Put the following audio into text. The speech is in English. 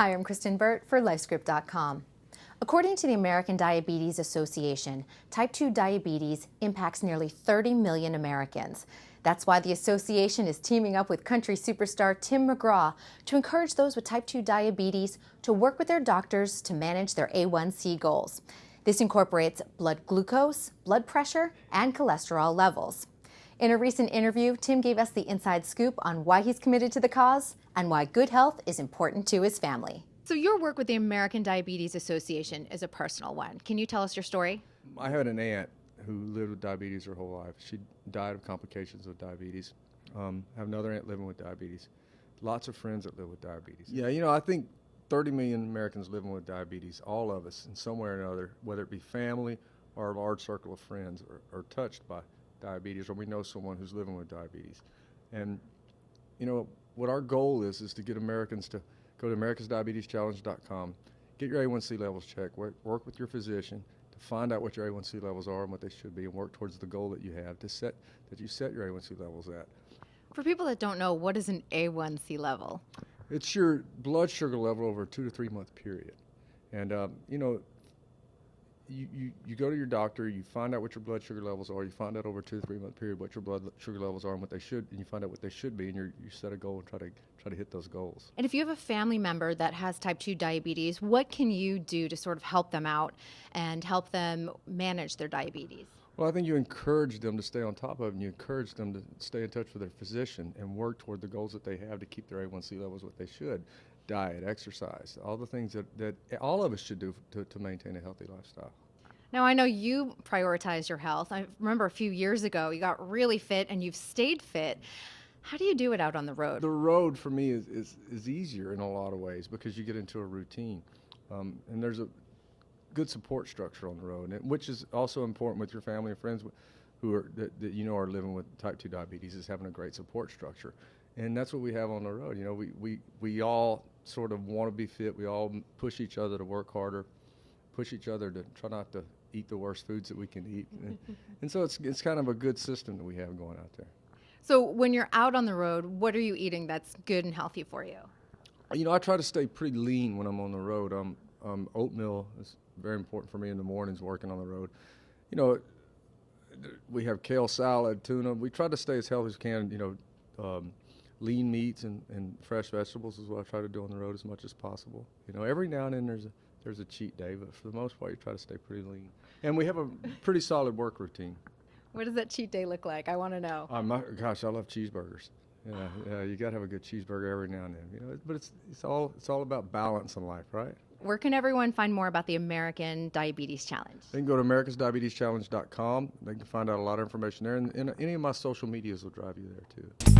Hi, I'm Kristyn Burtt for LifeScript.com. According to the American Diabetes Association, type 2 diabetes impacts nearly 30 million Americans. That's why the association is teaming up with country superstar TIM MCGRAW to encourage those with type 2 diabetes to work with their doctors to manage their A1C goals. This incorporates blood glucose, blood pressure, and cholesterol levels. In a recent interview, Tim gave us the inside scoop on why he's committed to the cause and why good health is important to his family. So your work with the American Diabetes Association is a personal one. Can you tell us your story? I had an aunt who lived with diabetes her whole life. She died of complications of diabetes. I have another aunt living with diabetes. Lots of friends that live with diabetes. Yeah, I think 30 million Americans living with diabetes, all of us in some way or another, whether it be family or a large circle of friends, are touched by diabetes, or we know someone who's living with diabetes. And what our goal is to get Americans to go to americasdiabeteschallenge.com, get your A1C levels checked, work with your physician to find out what your A1C levels are and what they should be, and work towards the goal that you have that you set your A1C levels at. For people that don't know, what is an A1C level? It's your blood sugar level over a 2 to 3 month period. And you go to your doctor, you find out what your blood sugar levels are, you find out over a 2 to 3 month period what your blood sugar levels are and what they should, and you find out what they should be, and you set a goal and try to hit those goals. And if you have a family member that has type 2 diabetes, what can you do to sort of help them out and help them manage their diabetes? Well, I think you encourage them to stay on top of it, and you encourage them to stay in touch with their physician and work toward the goals that they have to keep their A1C levels what they should. Diet, exercise, all the things that all of us should do to maintain a healthy lifestyle. Now, I know you prioritize your health. I remember a few years ago you got really fit and you've stayed fit. How do you do it out on the road? The road for me is easier in a lot of ways because you get into a routine. And there's a good support structure on the road, which is also important with your family and friends who are that are living with type 2 diabetes, is having a great support structure. And that's what we have on the road. We all sort of want to be fit. We all push each other to work harder, push each other to try not to eat the worst foods that we can eat. And so it's kind of a good system that we have going out there. So when you're out on the road, what are you eating that's good and healthy for you? I try to stay pretty lean when I'm on the road. Oatmeal is very important for me in the mornings working on the road. We have kale salad, tuna. We try to stay as healthy as we can. Lean meats and fresh vegetables is what I try to do on the road as much as possible. Every now and then there's a cheat day, but for the most part, you try to stay pretty lean. And we have a pretty solid work routine. What does that cheat day look like? I want to know. Gosh, I love cheeseburgers. Yeah, you got to have a good cheeseburger every now and then. But it's all about balance in life, right? Where can everyone find more about the American Diabetes Challenge? They can go to americasdiabeteschallenge.com. They can find out a lot of information there, and any of my social medias will drive you there too.